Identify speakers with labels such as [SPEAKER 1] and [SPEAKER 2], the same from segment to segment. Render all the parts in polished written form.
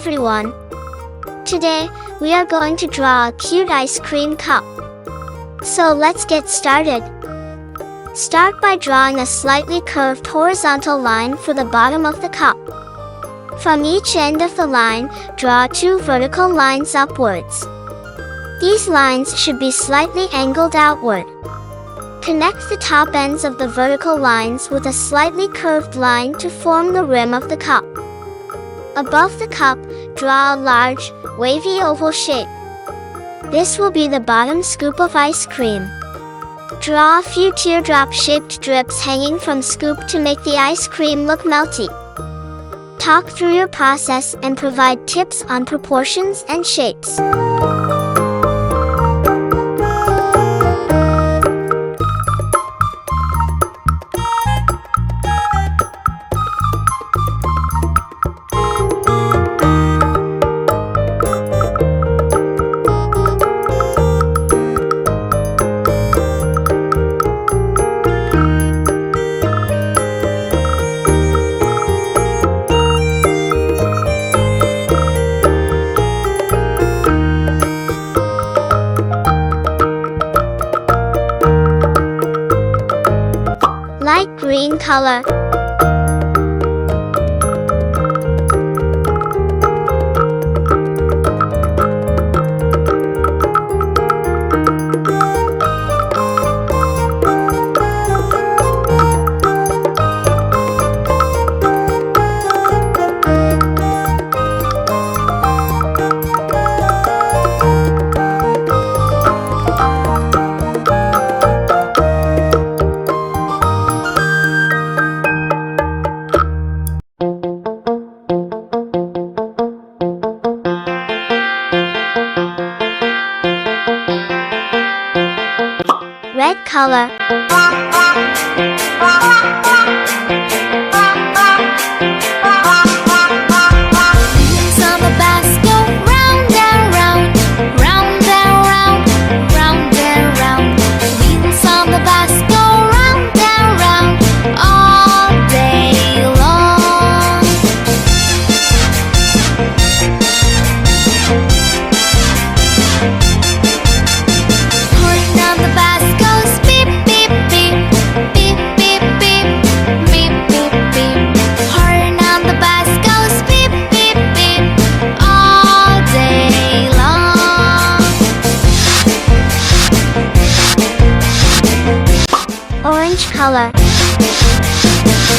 [SPEAKER 1] everyone! Today, we are going to draw a cute ice cream cup. So let's get started. Start by drawing a slightly curved horizontal line for the bottom of the cup. From each end of the line, draw 2 vertical lines upwards. These lines should be slightly angled outward. Connect the top ends of the vertical lines with a slightly curved line to form the rim of the cup. Above the cup, draw a large, wavy oval shape. This will be the bottom scoop of ice cream. Draw a few teardrop-shaped drips hanging from scoop to make the ice cream look melty. Talk through your process and provide tips on proportions and shapes. Light green color. Red color.
[SPEAKER 2] Wheels on the bus go round and round, round and round, round and round. Wheels on the bus go round and round all day long. Horn on the bus goes beep beep beep, beep beep beep, beep beep beep. Horn on the bus goes beep beep beep all day long.
[SPEAKER 1] Orange color.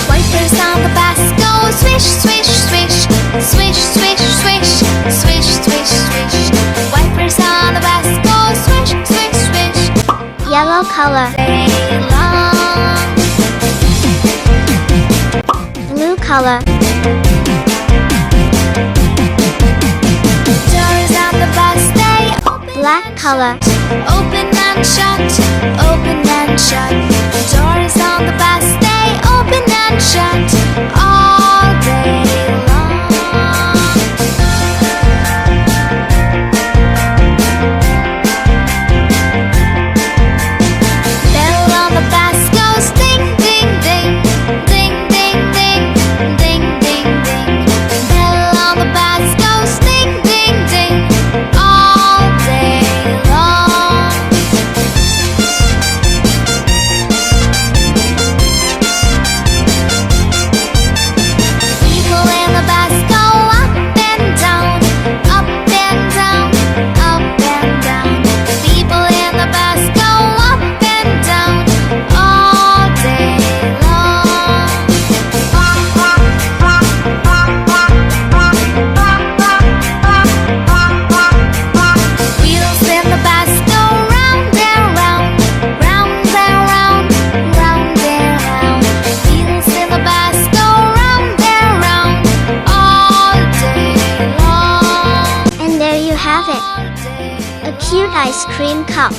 [SPEAKER 2] Wipers on the bus go swish swish swish, swish swish swish, swish swish swish. Wipers on the bus go swish swish swish
[SPEAKER 1] Yellow color.
[SPEAKER 2] day long.
[SPEAKER 1] Blue color.
[SPEAKER 2] Doors on the bus they open
[SPEAKER 1] Black color.
[SPEAKER 2] open and shut, open and shut. Doors on the bus they open and shut all day long. Bell on the bus goes ding ding ding, ding ding ding, ding ding ding. Bell on the bus goes ding ding ding all day long. People in the bus go up and down, up and down, up and down. People in the bus go up and down all day long. Wheels in the bus go round and round, round and round, round and round. Wheels in the bus go round and round all day long.
[SPEAKER 1] And there you have it.
[SPEAKER 2] All day
[SPEAKER 1] A cute ice cream cup.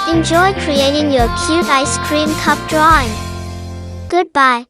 [SPEAKER 1] Enjoy creating your cute ice cream cup drawing. Goodbye.